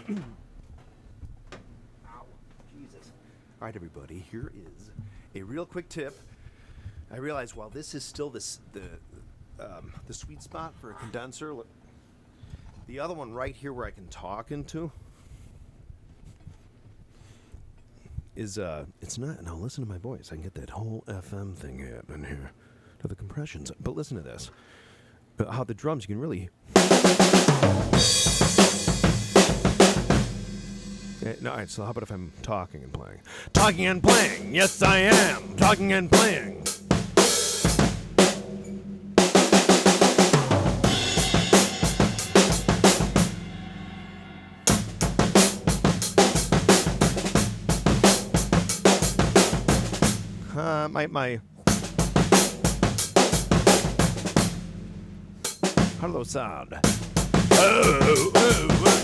Jesus. All right, everybody, here is a real quick tip. I realize while this is still the sweet spot for a condenser, the other one right here where I can talk into is, it's not, now listen to my voice. I can get that whole FM thing happening here to the compressions. But listen to this. How the drums, you can really... No, all right, so how about if I'm talking and playing? Talking and playing! Yes, I am! Talking and playing! My... How do those sound?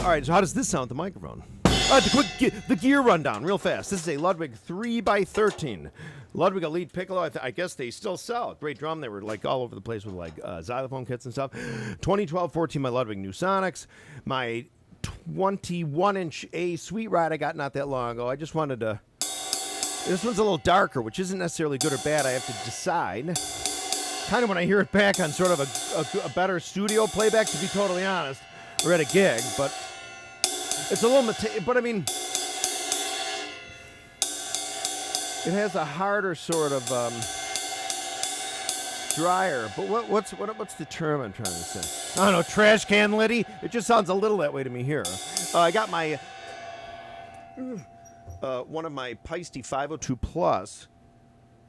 All right, so how does this sound with the microphone? All right, the gear rundown, real fast. This is a Ludwig 3x13. Ludwig Elite Piccolo, I guess they still sell. Great drum. They were like all over the place with like xylophone kits and stuff. 2012-14, my Ludwig New Sonics. My 21-inch A Sweet Ride I got not that long ago. I just wanted to... This one's a little darker, which isn't necessarily good or bad. I have to decide. Kind of when I hear it back on sort of a better studio playback, to be totally honest, or at a gig, but it's a little, but I mean, it has a harder sort of drier. But what's the term I'm trying to say? I don't know, trash can liddy. It just sounds a little that way to me here. I got my one of my Peisty 502 Plus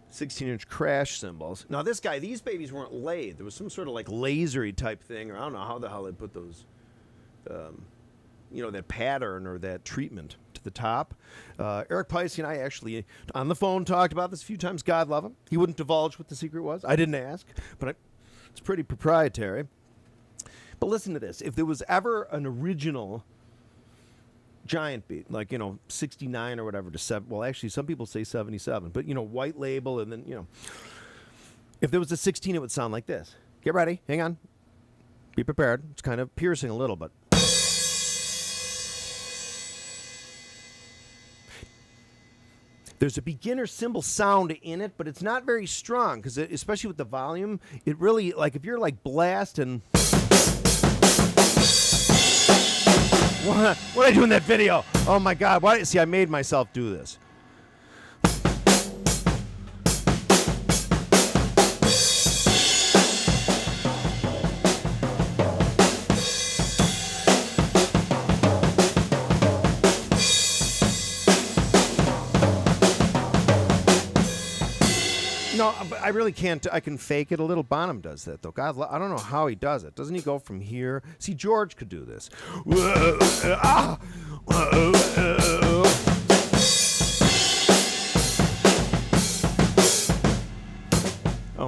16-inch crash cymbals. Now this guy, these babies weren't laid. There was some sort of like lasery type thing, or I don't know how the hell they put those, that pattern or that treatment to the top. Eric Peisty and I actually on the phone talked about this a few times. God love him. He wouldn't divulge what the secret was. I didn't ask, but it's pretty proprietary. But listen to this. If there was ever an original giant beat, like, 69 or whatever to 7. Well, actually, some people say 77, but, white label, and then, if there was a 16, it would sound like this. Get ready. Hang on. Be prepared. It's kind of piercing a little, but. There's a beginner cymbal sound in it, but it's not very strong, because especially with the volume, it really, like, if you're, like, blasting... What did I do in that video? Oh my God! Why? See, I made myself do this. No, but I really can't. I can fake it a little. Bonham does that, though. God, I don't know how he does it. Doesn't he go from here? See, George could do this. Oh,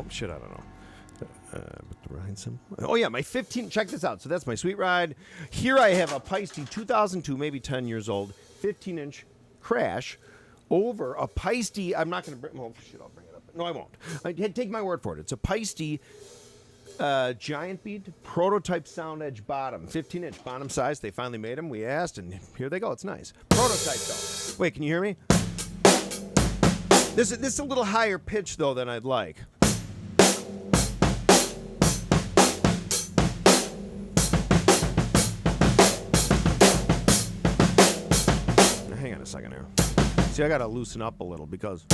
shit, I don't know. With the ride cymbal. Oh, yeah, my 15. Check this out. So that's my Sweet Ride. Here I have a Peisty 2002, maybe 10 years old, 15-inch crash over a Peisty. I'm not going to bring. Oh, shit, I'll bring it up. No, I won't. Take my word for it. It's a Peisty giant beat prototype sound edge bottom, 15-inch bottom size. They finally made them. We asked, and here they go. It's nice. Prototype though. Wait, can you hear me? This is a little higher pitch though than I'd like. Now, hang on a second here. See, I gotta loosen up a little because.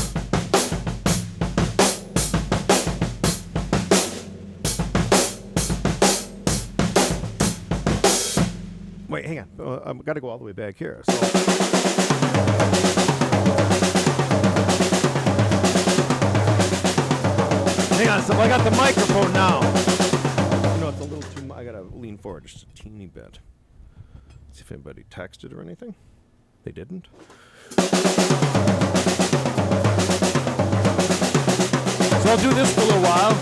Wait, hang on. I've got to go all the way back here. So. Hang on. So I got the microphone now. It's a little too much. I got to lean forward just a teeny bit. See if anybody texted or anything. They didn't. So I'll do this for a little while.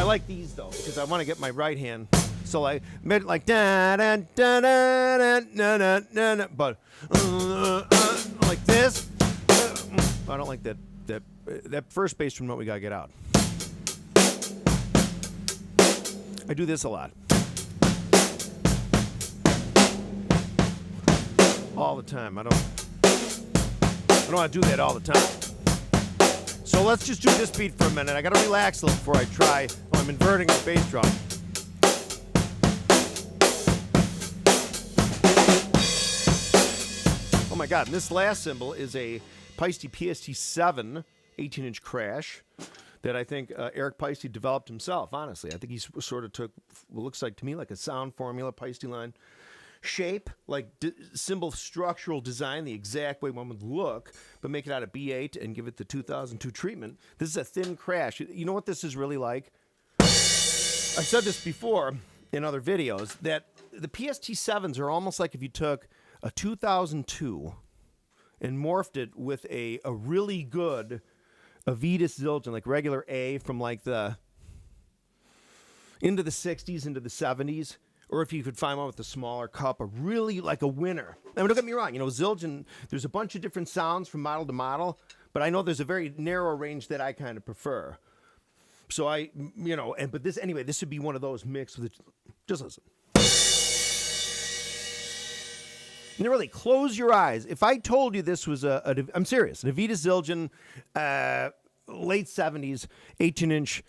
like these though because I want to get my right hand. So I made it like da da da da da da da da, but like this. I don't like that first bass drum note. We gotta get out. I do this a lot. All the time. I don't want to do that all the time. So let's just do this beat for a minute. I got to relax a little before I try. Oh, I'm inverting the bass drum. Oh my God, and this last cymbal is a Paiste PST-7 18-inch crash that I think Eric Paiste developed himself, honestly. I think he sort of took what looks like to me like a sound formula, Paiste line shape, like cymbal structural design, the exact way one would look, but make it out of B8 and give it the 2002 treatment. This is a thin crash. You know what this is really like? I said this before in other videos, that the PST-7s are almost like if you took a 2002 and morphed it with a really good Avedis Zildjian, like regular A from like the into the 60s, into the 70s, or if you could find one with a smaller cup, a really like a winner. I mean, don't get me wrong, you know, Zildjian, there's a bunch of different sounds from model to model, but I know there's a very narrow range that I kind of prefer. So I, you know, but this, anyway, this would be one of those mixed with, just listen. And really, close your eyes. If I told you this was I'm serious, an Avedis Zildjian, late 70s, 18-inch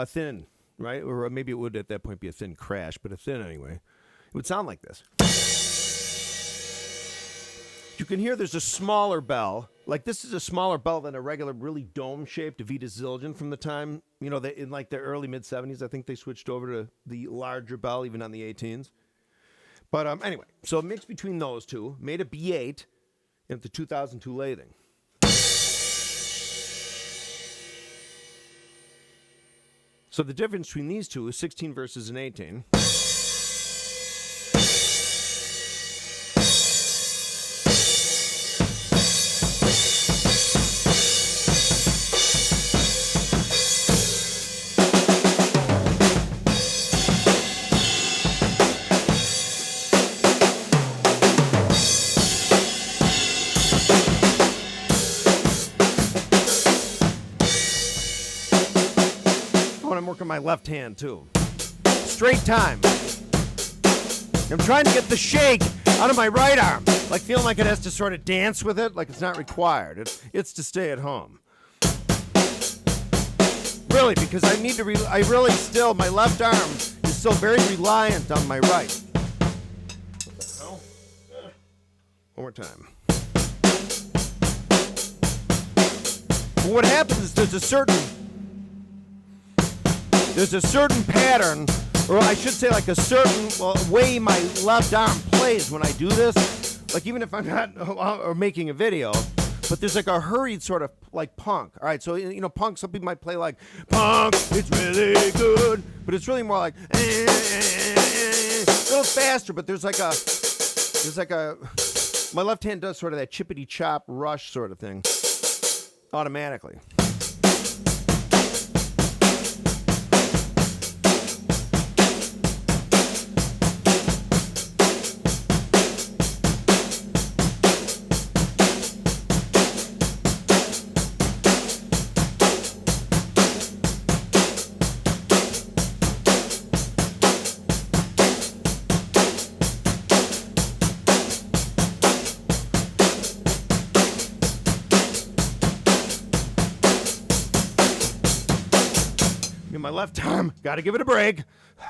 thin, right? Or maybe it would at that point be a thin crash, but a thin anyway. It would sound like this. You can hear there's a smaller bell. Like this is a smaller bell than a regular, really dome-shaped Avedis Zildjian from the time, you know, in like the early mid-70s. I think they switched over to the larger bell, even on the 18s. But anyway, so a mix between those two, made a B8 at the 2002 lathing. So the difference between these two is 16 versus an 18. My left hand too. Straight time. I'm trying to get the shake out of my right arm, like feeling like it has to sort of dance with it, like it's not required. It's to stay at home. Really, because I need to. My left arm is still very reliant on my right. What the hell? One more time. Well, what happens is there's a certain pattern, or I should say like a certain way my left arm plays when I do this. Like even if I'm not or making a video, but there's like a hurried sort of like punk. All right, so you know punk, some people might play like punk, it's really good, but it's really more like a little faster, but there's like a my left hand does sort of that chippity chop rush sort of thing automatically. My left arm, gotta give it a break.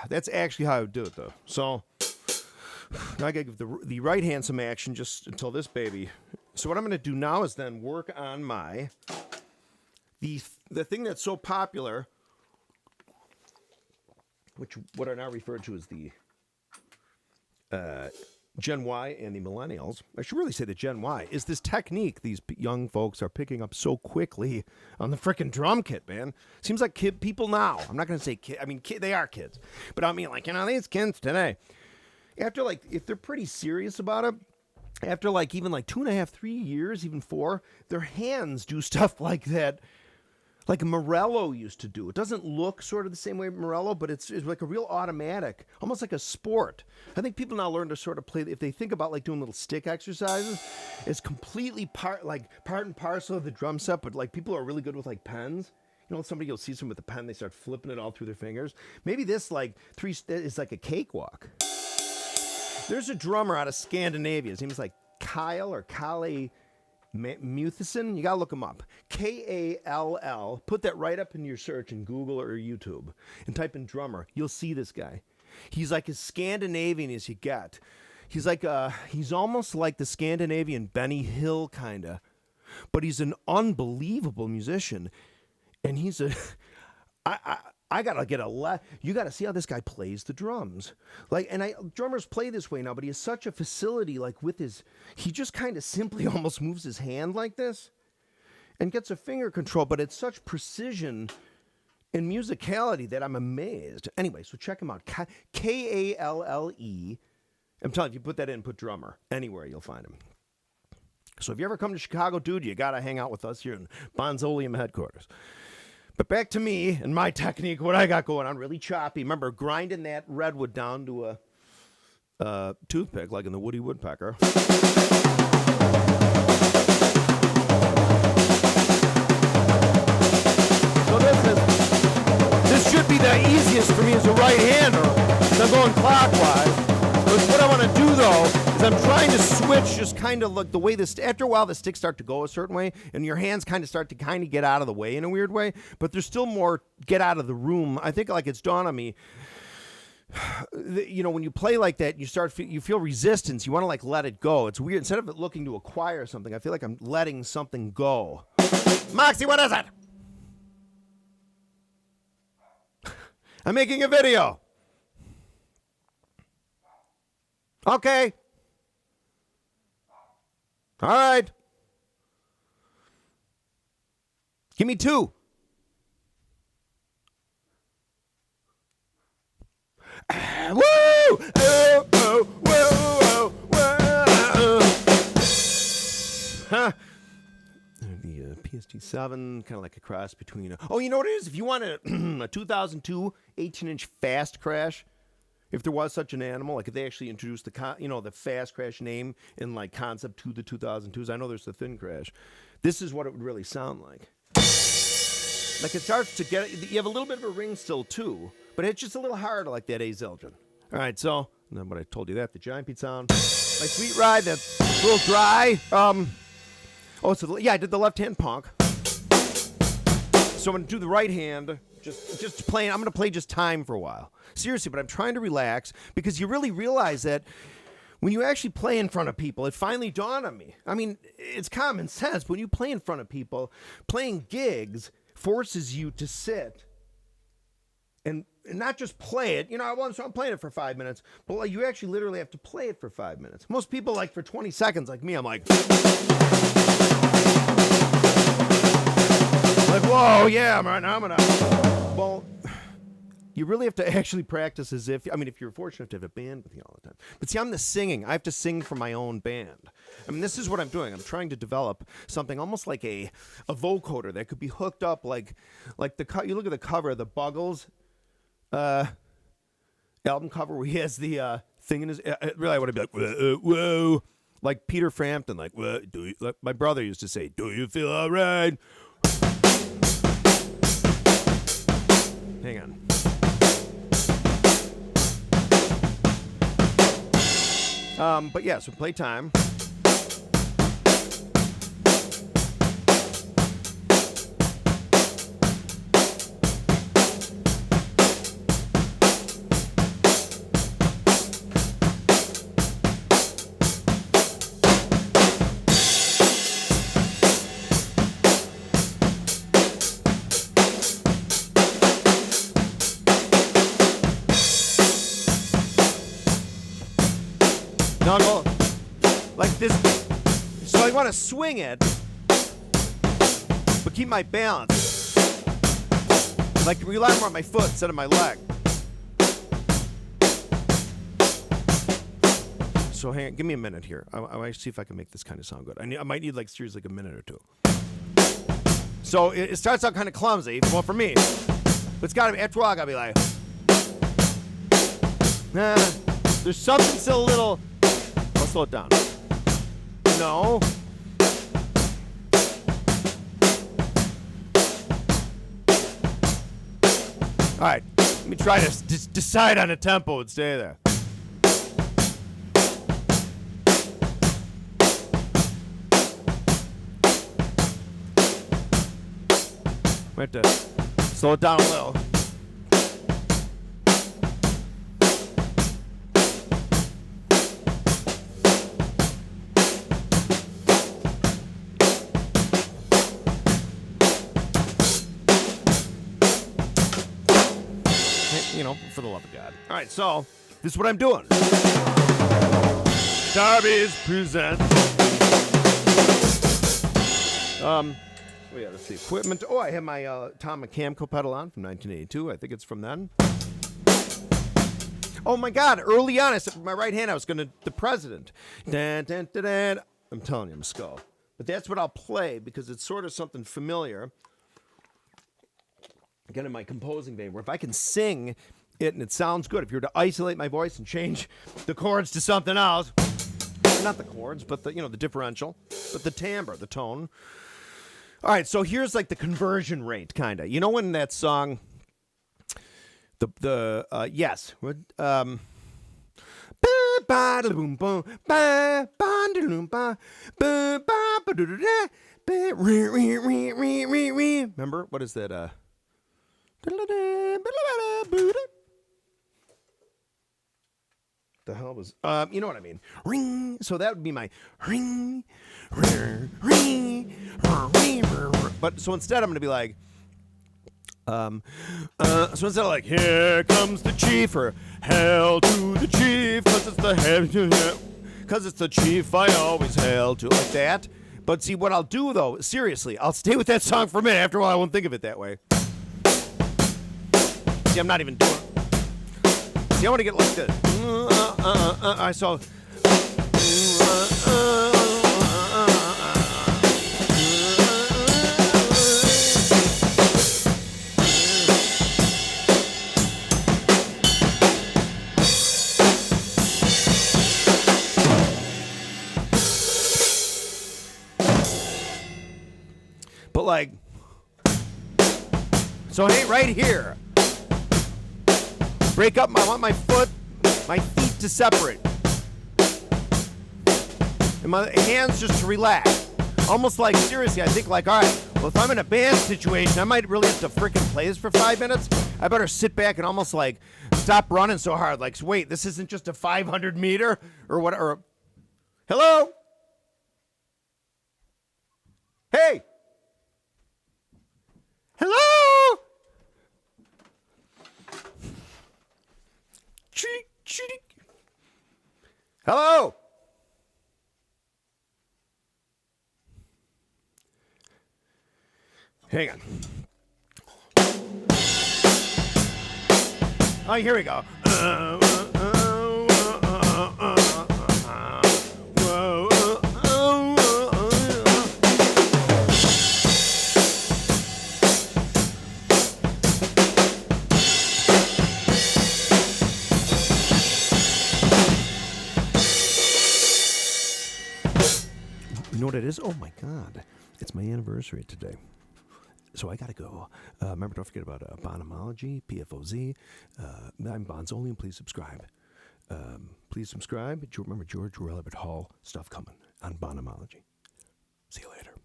That's actually how I would do it though. So now I gotta give the right hand some action just until this baby. So what I'm gonna do now is then work on the thing that's so popular, which what are now referred to as the Gen Y and the millennials. I should really say the Gen Y is this technique these young folks are picking up so quickly on the frickin' drum kit, man. Seems like people now. I'm not going to say kid. I mean, they are kids. But I mean, like, you know, these kids today, after like, if they're pretty serious about it, after like even like 2.5, 3 years, even 4, their hands do stuff like that. like Morello used to do. It doesn't look sort of the same way Morello, but it's like a real automatic, almost like a sport. I think people now learn to sort of play, if they think about like doing little stick exercises, it's completely part and parcel of the drum set, but like people are really good with like pens. You know, somebody, you'll see someone with a pen, they start flipping it all through their fingers. Maybe this like is like a cakewalk. There's a drummer out of Scandinavia. His name is like Kyle or Kalle Muthison. You gotta look him up. Kall. Put that right up in your search in Google or YouTube and type in drummer. You'll see this guy. He's like as Scandinavian as you get. He's like he's almost like the Scandinavian Benny Hill kinda, but he's an unbelievable musician. And he's I gotta get you gotta see how this guy plays the drums. Like, drummers play this way now, but he has such a facility, like with he just kind of simply almost moves his hand like this and gets a finger control, but it's such precision and musicality that I'm amazed. Anyway, so check him out. Kalle. I'm telling you, if you put that in, put drummer, anywhere you'll find him. So if you ever come to Chicago, dude, you gotta hang out with us here in Bonzoleum headquarters. But back to me and my technique, what I got going on, really choppy. Remember, grinding that redwood down to a toothpick, like in the Woody Woodpecker. So this should be the easiest for me as a right-hander. I'm going clockwise. But what I want to do, though, is I'm trying to switch just kind of like the way after a while the sticks start to go a certain way and your hands kind of start to kind of get out of the way in a weird way, but there's still more get out of the room. I think like it's dawned on me, you know, when you play like that, you feel resistance. You want to like let it go. It's weird. Instead of it looking to acquire something, I feel like I'm letting something go. Moxie, what is it? I'm making a video. Okay. All right. Give me 2. Woo! Oh, oh, whoa, whoa. Huh. The PST-7, kind of like a cross between oh, you know what it is? If you want a 2002 18-inch fast crash, if there was such an animal, like if they actually introduced the fast crash name in like concept to the 2002s, I know there's the thin crash. This is what it would really sound like. Like it starts to you have a little bit of a ring still too, but it's just a little harder like that A Zildjian. All right, so, then what I told you that, the giant beat sound. My sweet ride, that's a little dry. I did the left-hand punk. So I'm going to do the right hand, just playing. I'm going to play just time for a while. Seriously, but I'm trying to relax because you really realize that when you actually play in front of people, it finally dawned on me. I mean, it's common sense, but when you play in front of people, playing gigs forces you to sit and not just play it. You know, so I'm playing it for 5 minutes, but like, you actually literally have to play it for 5 minutes. Most people, like for 20 seconds, like me, I'm like, whoa, yeah, man, I'm gonna. Well, you really have to actually practice if you're fortunate to have a band with you all the time. But see, I'm the singing. I have to sing for my own band. I mean, this is what I'm doing. I'm trying to develop something almost like a vocoder that could be hooked up like you look at the cover of the Buggles album cover where he has the thing in his. Really, I want to be like, whoa, like Peter Frampton, like, like my brother used to say, "Do you feel all right?" Hang on. But yeah, so play time. No, like this. So I want to swing it, but keep my balance. Like rely more on my foot instead of my leg. So hang on, give me a minute here. I might see if I can make this kind of sound good. I might need like seriously like a minute or two. So it starts out kind of clumsy. Well, for me, but it's got to be, after a while, I got to be like, nah, there's something still a little, I'll slow it down. No. All right, let me try to decide on a tempo and stay there. We have to slow it down a little. You know, for the love of God. All right, so this is what I'm doing. Darby's present. Yeah, let's see. Equipment. Oh, I have my Tom McCamco pedal on from 1982. I think it's from then. Oh my God! Early on, I said with my right hand I was gonna the president. Dan, dan, dan, dan. I'm telling you, I'm a skull. But that's what I'll play because it's sort of something familiar. Again, in my composing vein, where if I can sing it and it sounds good, if you were to isolate my voice and change the chords to something else, not the chords, but the the differential, but the timbre, the tone. All right, so here's like the conversion rate, kind of. You know when that song, yes, remember what is that? The hell was you know what I mean? Ring. So that would be my ring, ring, ring, ring. But so instead I'm gonna be like, so instead of like, here comes the chief, or hail to the chief, cause it's the head, cause it's the chief I always hail to, like that. But see what I'll do though, seriously, I'll stay with that song for a minute. After a while, I won't think of it that way. See, I'm not even doing it. See, I want to get like this. I saw. But like, so hey, right here. Break up, I want my feet to separate. And my hands just to relax. Almost like, seriously, I think like, all right, well, if I'm in a band situation, I might really have to frickin' play this for 5 minutes. I better sit back and almost like stop running so hard. Like, wait, this isn't just a 500 meter or what, or, hello? Hey! Hello? Hello? Hang on. Oh, here we go. You know what it is? Oh my God. It's my anniversary today. So I gotta go. Remember, don't forget about Bonomology, PFOZ. I'm Bonzoleum. Please subscribe. Please subscribe. Remember George Rabbit Hall stuff coming on Bonomology. See you later.